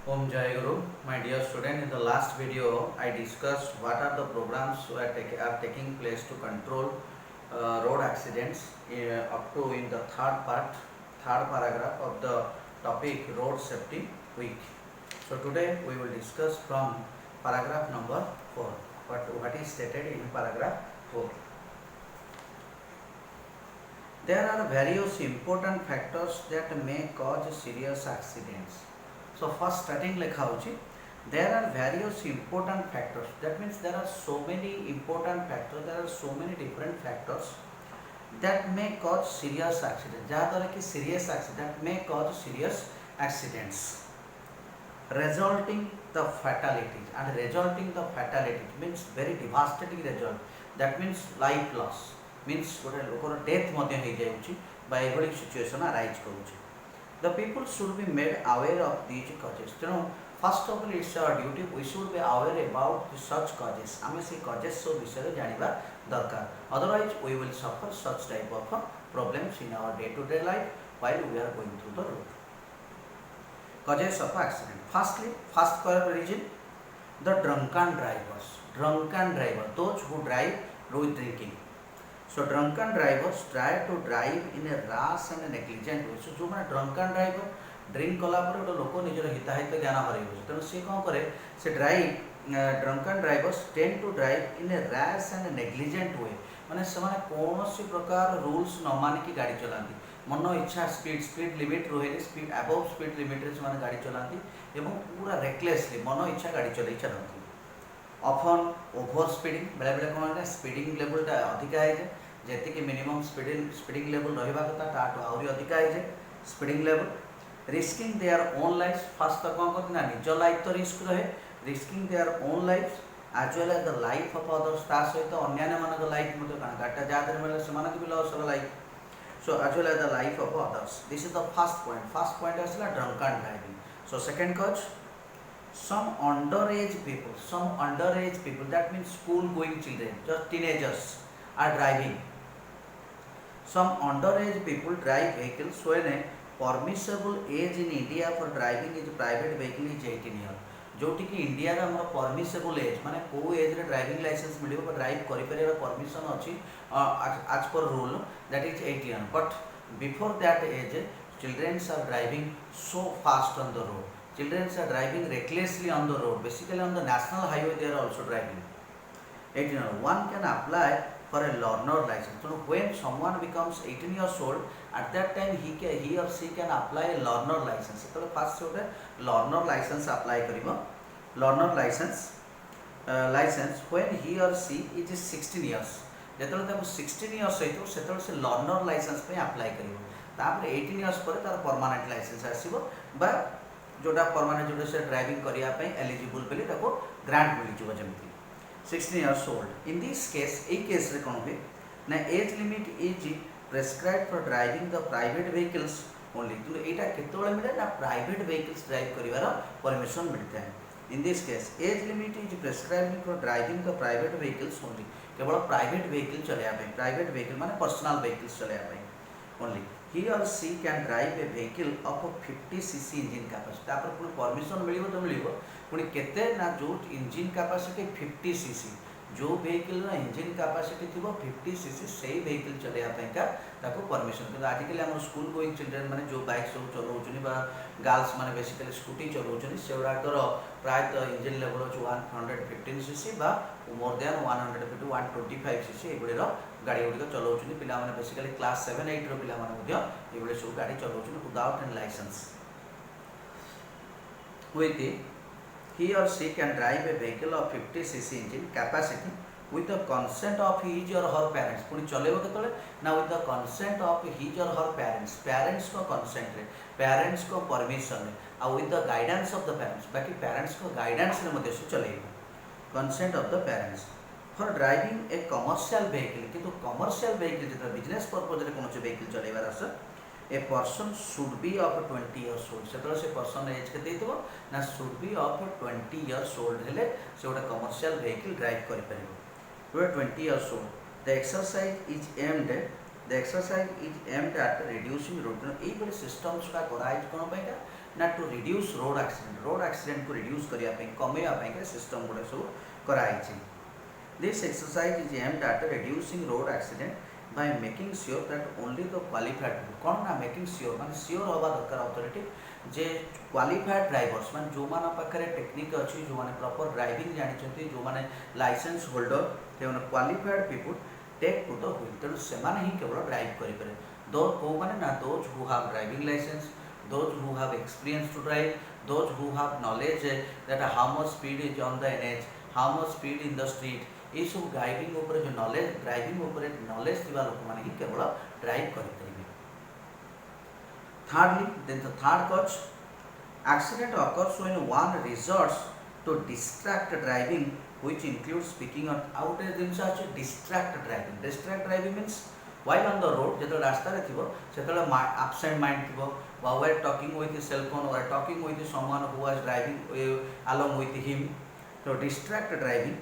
Om Jai Guru, my dear student. In the last video, I discussed what are the programs that are taking place to control road accidents up to in the third paragraph of the topic Road Safety Week. So today we will discuss from paragraph number 4. What is stated in paragraph 4? There are various important factors that may cause serious accidents. So first starting lekha hochi, there are various important factors. That means there are so many important factors, there are so many different factors that may cause serious accidents. जहाँद्वारा कि serious accident may cause serious accidents resulting the fatalities, and resulting the fatality means very devastating result. That means life loss, means गोटे लोकर death मध्य हो जाउछि बा एभली situation arise करूछि. The people should be made aware of these causes. तेणु first of all it's our duty, we should be aware about such causes. आमे से causes सब विषय जानिबा दरकार. Otherwise we will suffer such type of problems in our day to day life while we are going through the road. Causes of accident. First reason, the drunken drivers. Drunken driver, those who drive with drinking. So drunken drivers try to drive in a rash and a negligent way. So जो मैंने drunken driver drink कला पर गोटे लोक निजर हिताहित ज्ञान हर तेणु सी कौन करे से drunken drivers tend to drive in a rash and a negligent way. माने से कौन प्रकार रूल्स न मानिकी गाड़ी चलाती, मन इच्छा स्पीड लिमिट रोहे स्पीड अबव स्पीड लिमिट रे से गाड़ी चलाती एवं पूरा रेकलेसली मन इच्छा गाड़ी चलाई चलाती. ऑफन ओभर स्पीडिंग बेले बेले कौन है स्पीडिंग लेवलटा अधिका है जी मिनिमम स्पीडिंग लेवल रहा कथा ताठू आहरी अधिका है speeding level. Risking their own life. Fast तो कौन करते ना निज लाइफ तो रिस्क रहे. Risking their own life as well as the life of others. ता सहित अन्य मान लाइफ गाड़ीटा जहाँ मिले से भी लॉस हो life. So as well as the life of others. This is the first point. First point आसला drunken driving. So second cause, some underage people, that means school going children, just teenagers are driving. Some underage people drive vehicles when a permissible age in India for driving is private vehicle is 18 years. जोटी कि India रे हमर permissible as माने को as रे driving licence मिलिबो बा drive करि परिबा permission अछि as per rule that is 18. But before that age children are driving so fast on the road. Children are driving recklessly on the road. Basically on the national highway they are also driving. 18. One can apply for a learner license. So when someone becomes 18 years old, at that time he or she can apply a learner license. So first gote learner license apply karibo. Learner license when he or she is 16 years. जेतले ताको 16 years होइतो सेतले से learner license पे apply करिवो. तापर 18 years पर तार permanent license आसीबो बा जोटा permanent जोटा से ड्राइविंग करिया पे एलिजिबल बेले ताको ग्रांट मिल जिवो जेमति 16 years old. In this case A case रे कोन होबे ना age limit is prescribed for driving the private vehicles only. तो एटा केतोळे मिले ना प्राइवेट व्हीकल्स ड्राइव करिवार परमिशन मिलता है. In this case age limit is prescribed for driving the private vehicles only. केवल private vehicle चलाया पे, प्राइवेट व्हीकल माने personal vehicles चलाया पे only. He or she can drive a vehicle of 50 cc engine capacity. तापर पुणी permission मिलिबो तो मिलिबो पुणी केते ना जो इंजिन कैपेसिटी 50 cc जो व्हीकल रा इंजिन कैपेसिटी थिबो 50 cc सेही व्हीकल चलेया पैका ताको परमिशन. तो आजिकली हमर स्कूल गोइंग चिल्ड्रन माने जो बाइक सब चलाउछनी बा गर्ल्स माने बेसिकली स्कूटी चलाउछनी सेउराकर प्रायतः इंजिन लेवल अछि 115 cc बा मोर देन 150 125 cc एबुडेर गाड़ी गुड़िक चलाउछनी. पिला माने बेसिकली क्लास 7 8 रो पिला माने मध्य एबुडे सब गाड़ी चलाउछनी without any licence. With it, he or she can drive a vehicle of 50 cc engine capacity with the consent of his or her parents. पुणी चलेबो केतले ना with the consent of his or her parents. Parents को consent रे, parents को permission रे, आ with the guidance of the parents. बाकी parents को guidance रे मध्य से चलेबो. Consent of the parents for driving a commercial vehicle. किंतु commercial vehicle जेता business purpose रे कोनो vehicle चलेबार आसे a person should be of 20 years old. सेतले से person एज केते हितबो ना should be of 20 years old हेले से ओटा commercial vehicle drive करि परिबो. We are 20 years old. The exercise is aimed at reducing road. एई बडे systems का कराइज कोन पैका ना टू रिड्यूस रोड एक्सीडेंट को रिड्यूस करने कमेवा सिस्टम गुड़ा सब कराई। This exercise is aimed at reducing road accident by making sure that only the qualified कौन ना मेकिंग श्योर मान श्योर हवा दरकार अथॉरिटी जे क्वालिफाइड ड्राइवर्स मान जो मान पाखे टेक्निक अच्छी जो मैंने प्रॉपर ड्राइविंग जानते जो मैंने लाइसेंस होल्डर से qualified people take to the wheel तेणु से ही केवल ड्राइव करेंगे दो कौ मैंने ना those who have driving licence those who have experience to drive those who have knowledge that how much speed is on the NH how much speed in the street ये सब ड्राइविंग उपर जो knowledge driving उपर knowledge थी लोक मैंने केवल drive करेंगे। Thirdly, then the third cause, accident occurs when one resorts to distract driving, which includes speaking on out distract driving. Distract driving means while on the road, जो रास्ता रे थिबो सेतले absent mind थिबो, while talking with his cell phone or talking with someone who was driving along with him. So distract driving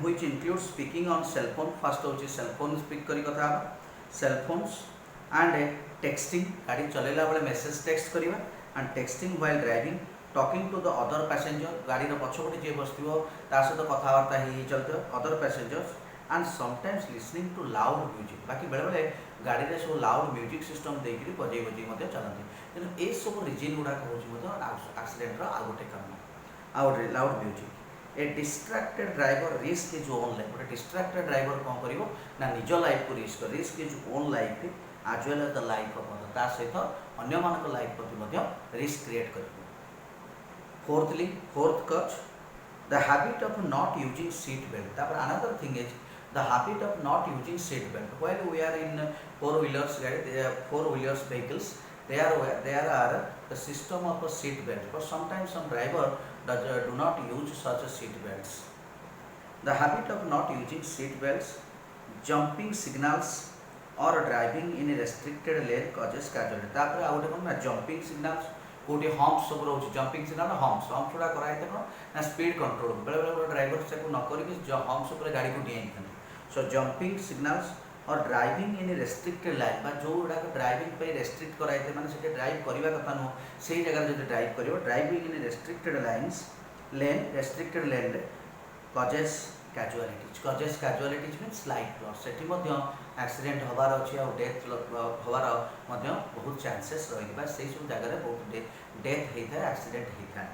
which includes speaking on cell phone. First होची cell phone speak करी कथा cell phones and texting गाड़ी चलेला बेले message text करिवा and texting while driving talking to the other passenger गाड़ी रो पछपटे जे बसथिबो ता सहित कथावार्ता ही चलते other passengers and sometimes listening to loud music बाकी बेले बेले गाड़ी रे सब लाउड म्यूजिक सिस्टम देकरी बजै मते चलती तेनु ए सब रीजन गुडा होची मते एक्सीडेंट रो आ गोटे कारण out loud music A distracted driver risk is own life गोटे डिस्ट्रैक्टेड ड्राइवर कोन करिवो ना निज लाइफ को risk is own life as well as the life of other ता सहित अन्य मानक लाइफ प्रति रिस्क क्रिएट कर। Fourth cause the habit of not using seat belt तापर another thing is the habit of not using seat belt while we are in four wheelers vehicles there are the system of a seat belt but sometimes some driver do not use such a seat belts. The habit of not using seat belts, jumping signals or driving in a restricted lane causes casualty तापर आ गोटे कोन ना jumping signals कोटी humps सब रहउछ jumping signal humps गुडा कराई देखो ना speed control बेले बेले ड्राइवर से को न करिक हम्प्स ऊपर गाड़ी को डियाई थान सो जंपिंग सिग्नल्स और ड्राइविंग इन रेस्ट्रिक्टेड लाइन बा जो गुडा ड्राइविंग पे रेस्ट्रिक्ट कराई थे माने से ड्राइव करबा कथा न सेही जगह जदि ड्राइव करियो driving in restricted restricted lane रे causes casualties means life loss सेठी मध्य एक्सीडेंट हबार अच्छी और डेथ हबार बहुत चांसेस रही से सब जगह बहुत डेथ होता है एक्सीडेंट होता है।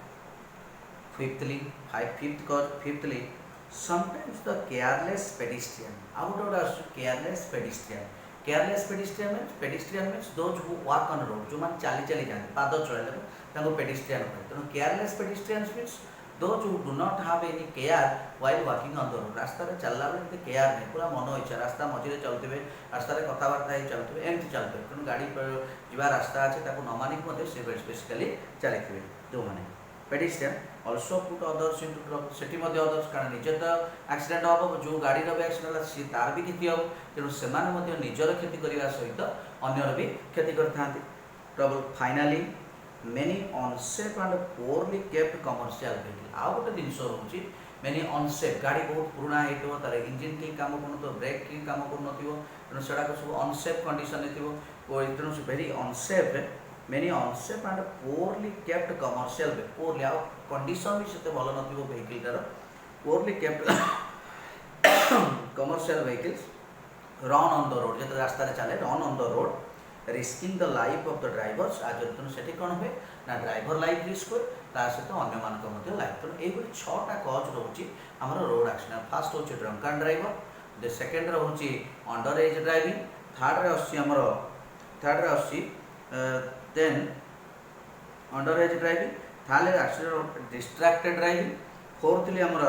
Fifthly sometimes the careless pedestrian out careless pedestrian means those who walk on road जो मैंने चली चली जाते पाद चलने पेडिस्ट्रियन तेणु careless pedestrian means those who do not have any care while walking on the road रास्ता रे चलला बेले केयर नहीं पूरा मन इच्छा रास्ता मझे चलते रास्ता रे कथबार्ता ही चलते एमती चलते तेणु गाड़ी जा रास्ता अच्छे ताको न मानिक बेसिकली चलते जो मैंने pedestrian also put others into trouble सेठी मध्ये अदर्स कारण निजे तो एक्सीडेंट हम जो गाड़ी भी एक्सीडेंट सी तार भी क्षति हम तेणु से निजर क्षति करने सहित अन्यर भी क्षति करता trouble. Finally many unsafe and poorly kept commercial vehicle आ गोटे जिनस रोचे मेनी अनसेफ गाड़ी बहुत पुराना होता तार इंजिन ठीक काम कर ब्रेक ठीक काम कर तेणु से सब अनसेफ कंडीशन तेणु very unsafe many unsafe and poorly kept commercial poorly आ कंडीशन भी से भल न vehicle poorly kept commercial vehicles run on the road जो रास्ता चले run on the road risking the life of the drivers आज तेणु से कौन हुए ना ड्राइवर लाइफ रिस्क हुए सहित अन्य मान लाइफ तेणु ये 6टा कज रोचे आम रोड एक्सीडेंट। फास्ट हूँ ड्रंक एंड ड्राइवर सेकेंड रोचे under age driving third then under age driving third accident distracted driving fourthly आमर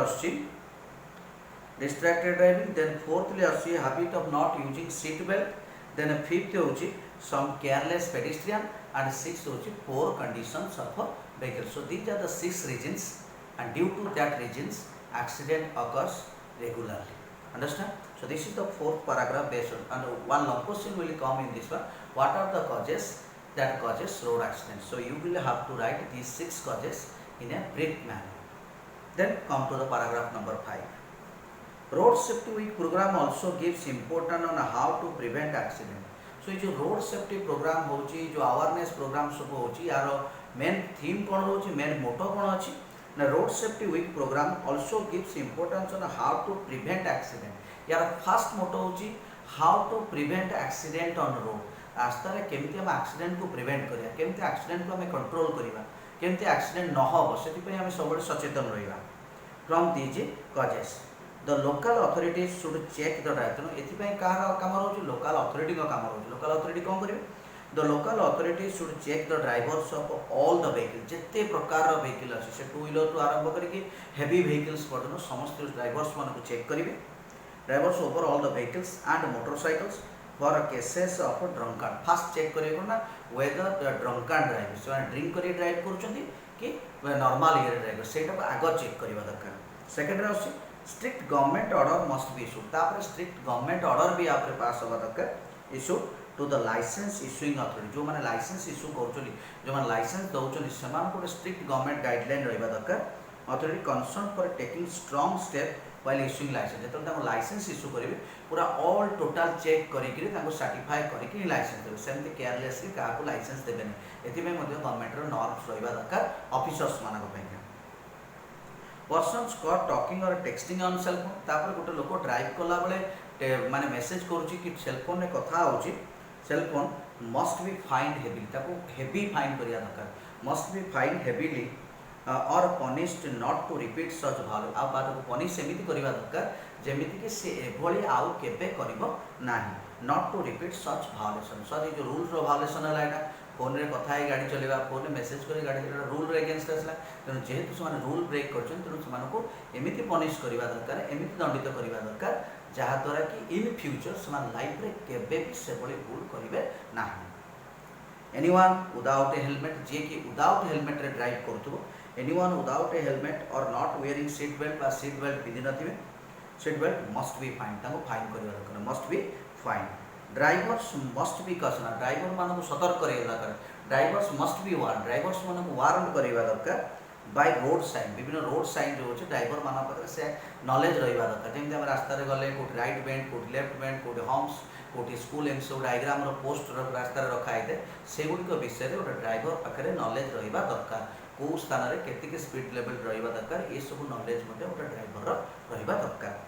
distracted driving then fourthly habit of not using seat belt then fifth होची some careless pedestrian and sixth होची poor conditions of a vehicle. So these are the 6 reasons and due to that reasons accident occurs regularly. Understand? So this is the 4th paragraph based on and one long question will come in this one. What are the causes that causes road accidents? So you will have to write these 6 causes in a brief manner. Then come to the paragraph number 5. Road Safety Week program also gives importance on how to prevent accident. सो ये जो road safety programme होची जो awareness programme सब होची यार main theme कौन होची main motto कौन अच्छी ना road safety week programme also gives importance on how to prevent accident यार फर्स्ट मोटो होची how to prevent accident on road रास्तार केमती आम एक्सीडेंट को प्रिवेंट करिया केमती एक्सीडेंट को आम कंट्रोल करिया केमती एक्सीडेंट न हो से आम सब सचेतन रहिबा from these causes the local authorities should check the driver तेणु एथिपाई कहार काम रोचे लोकल अथॉरिटी काम रोचे लोकल अथॉरिटी कौन करेंगे the local authorities should check the drivers of all the vehicle जिते प्रकार व्हीकल अच्छे से टू व्हीलर टू आरंभ करके हेवी व्हीकल्स पर्यटन समस्त ड्राइवर्स मान चेक करेंगे drivers over all the vehicles and motorcycles for cases of drunkard fast check करेंगे ना वेदर ड्रंकार्ड ड्राइवर से ड्रिंक कर ड्राइव कर कि नॉर्मल ये ड्राइवर से आग चेक करवा दरकार सेकेंड अच्छे strict government order must be issued तापर स्ट्रिक्ट गवर्नमेंट ऑर्डर भी आप पास होगा दरकार issue to the licence issuing authority जो मैंने लाइसेंस इशू कर जो मैंने लाइसेंस दौरान से गोटे स्ट्रिक्ट गवर्नमेंट गाइडलाइन रहा दरकार authority concern for taking strong step while issuing licence जो लाइसेंस इशू करेंगे पूरा ऑल टोटाल चेक करके सर्टिफाई करके लाइसेंस देवे सेमती केयरलेसली क्या लाइसेंस देवे एथिपाई गवर्नमेंट नॉर्म्स रहा दरकार ऑफिसर्स मानक पर्सन्स कॉट टॉकिंग और टेक्सटिंग ऑन सेलफोन तापर गोटे लोक ड्राइव कला बेले माने मेसेज करुच्ची कि सेलफोन में कथा होची cellphone must be find heavily ताको हेवी फाइन करिया दरकार मस्ट बी फाइंड हेविली और पनिश्ड नॉट टू रिपीट सच भाव आ बात को पनिश एमिति करिवा दरकार जेमिति कि से एभली आउ केबे करिवो नाही not to repeat such violation sir ये जो रूल रो भावलेशन है एटा फोन रे कथा है गाड़ी चलेगा फोन में मेसेज कर गाड़ी चलेगा रूल रे अगेंस्ट आसला तेणु जेहेतु से रूल ब्रेक कर तेणु से एमती पनिश करवा दरकार एमती दंडित करवा दरकार जहाद्वारा कि इन फ्यूचर से लाइफ रे केबे भी से भली भूल करेंगे ना एनीवन विदाउट ए हेलमेट जे कि विदाउट हेलमेट रे ड्राइव करूथबो एनीवन विदाउट ए हेलमेट और नॉट वेयरिंग सीट बेल्ट बा सीट बेल्ट पिधि नथिबे seat belt must be fine ताको फाइन करवा दरकार must be fine drivers must be कसना ड्राइवर मानक सतर्क करवा दरकार drivers must be warn drivers मानक वार्न करवा दरकार बाय रोड साइन विभिन्न रोड साइन जो अच्छे ड्राइवर मान पाखे से नॉलेज रहा दरकार जमी आम रास्ता गले कौट राइट बेंड कौट लेफ्ट बेंड कौट हम्स कौट स्कूल एम सब डायग्राम पोस्ट रास्तार रखा है से गुड़िक विषय में गोटे ड्राइवर पाखे नॉलेज रहा दरकार कौ स्थान में केतिक स्पीड लेवल रहा दरकार ये सब नॉलेज गोटे ड्राइवर रहा दरकार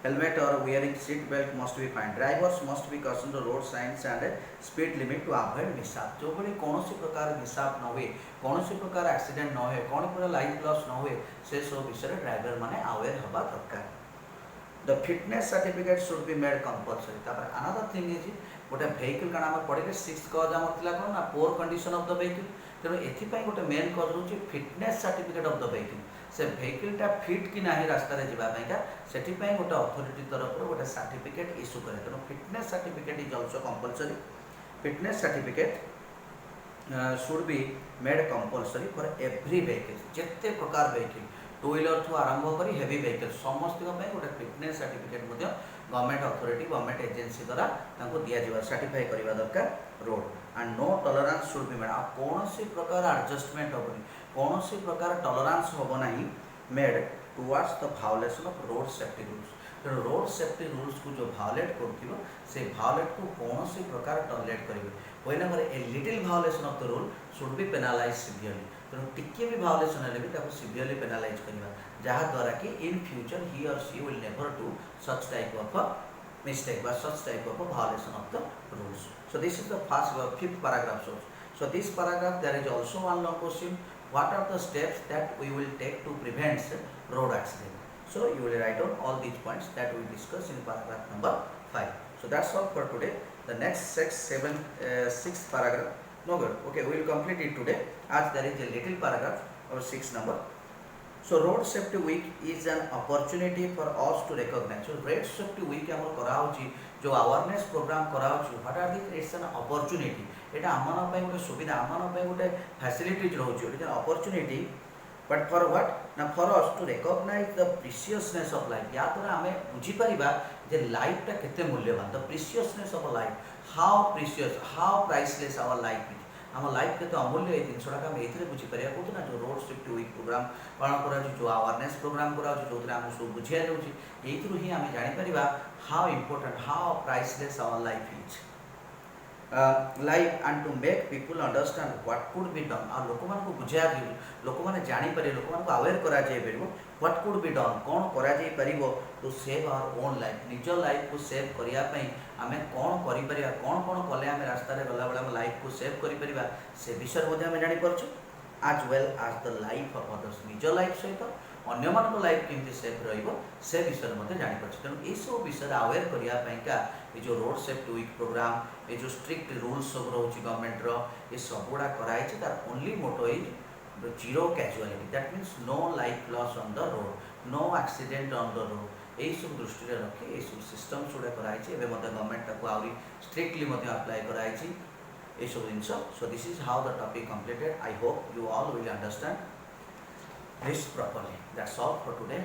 हेलमेट और wearing seat belt must be fine drivers must be कसन the road signs and speed limit to avoid mishap जो बड़ी कौन प्रकार मिसआप न हुए कौन प्रकार एक्सीडेंट न हुए कौन पूरा लाइफ लॉस न हुए से सब विषय ड्राइवर माने अवेयर हवा दरकार the fitness certificate should be made compulsory तापर अनदर थिंग इज गोटे वेहिकल कारण आम पढ़े सिक्स कज आम कौन ना पोर कंडीशन ऑफ द वेहिकल तेणु एथिपाई गोटे मेन कज रोचे fitness certificate of the vehicle से वेहिकलटा फिट कि ना रास्तार जावाईका से गोटे अथॉरिटी तरफ गोटे सर्टिफिकेट इश्यू करे तेणु fitness certificate is also compulsory fitness certificate should be made compulsory for every vehicle जिते प्रकार वेहिकल टू व्हीलर ठू आरंभ कर हेवी वेहिकल समस्त गोटे fitness certificate government authority government agency द्वारा दिया सर्टिफाई करवा दरकार road and no tolerance should be made कौन प्रकार एडजस्टमेंट हेनी कौन प्रकार टॉलरेंस हम ना made towards the violation of road safety rules तेणु रोड सेफ्टी रूल्स को जो भायोलेट कर भायोलेट को कौन प्रकार टॉलरेट करेंगे whenever a little violation of the rule should be penalize severely तेणु टिके भी भायोलेशन है भी सिवियरली पेनालाइज करवा जहाद्वारा कि इन future he or she will never do such type of mistake बा such type of violation of the rules so this is the first fifth paragraph so this paragraph there is also one long question what are the steps that we will take to prevent road accident so you will write down all these points that we discussed in paragraph number 5 so that's all for today the next 6th paragraph no good okay we will complete it today as there is a little paragraph or 6 number so road safety week is an opportunity for us to recognize so road safety week हमर करा होची जो awareness programme करा होची what are the it's an opportunity एटा हमन पय गोटे सुविधा हमन पय गोटे फैसिलिटीज रहउची एटा अपॉर्चुनिटी बट फॉर व्हाट ना for us to recognise the preciousness of life या तो आमे बुझी परिबा जे लाइफ टा केते मूल्यवान the preciousness of life how precious how priceless our life आम लाइफ के अमूल्य ये जिनसा आम ये बुझीपर कौन ना जो रोड सेफ्टी वीक प्रोग्राम पालन करा जो अवेयरनेस प्रोग्राम करा जो आम सब बुझा जाऊँगी ये ही आम जापर how important how priceless our life is life and to make people understand what could be done आ लोक मान को बुझा लोक मैंने जापर लोक मान को अवेयर कर what could be done कौन कर to save our own life निज लाइफ को सेव करने आम कौन कर कौन कौन कले आम रास्ता गला बेले आम लाइफ को सेव कर से विषय में जापर as well as the life of others निज लाइफ सहित अन्य मान लाइफ केमती सेफ रे विषय में जापर तेणु ये सब विषय अवेयर करने ये जो रोड सेफ्टी वीक प्रोग्राम ये जो स्ट्रिक्ट रूल्स सब रोचे गवर्नमेंट ये सब गुड़ा कराई तार only motto is zero casualty that means no life loss on the road no accident on the road यही सब दृष्टि रखी ये सब सिस्टम गुड़ा कराई गवर्नमेंट आहरी स्ट्रिक्टली अप्लाई कराई ये सब जिन so this is how the topic completed I hope you all will understand this properly. That's all for today.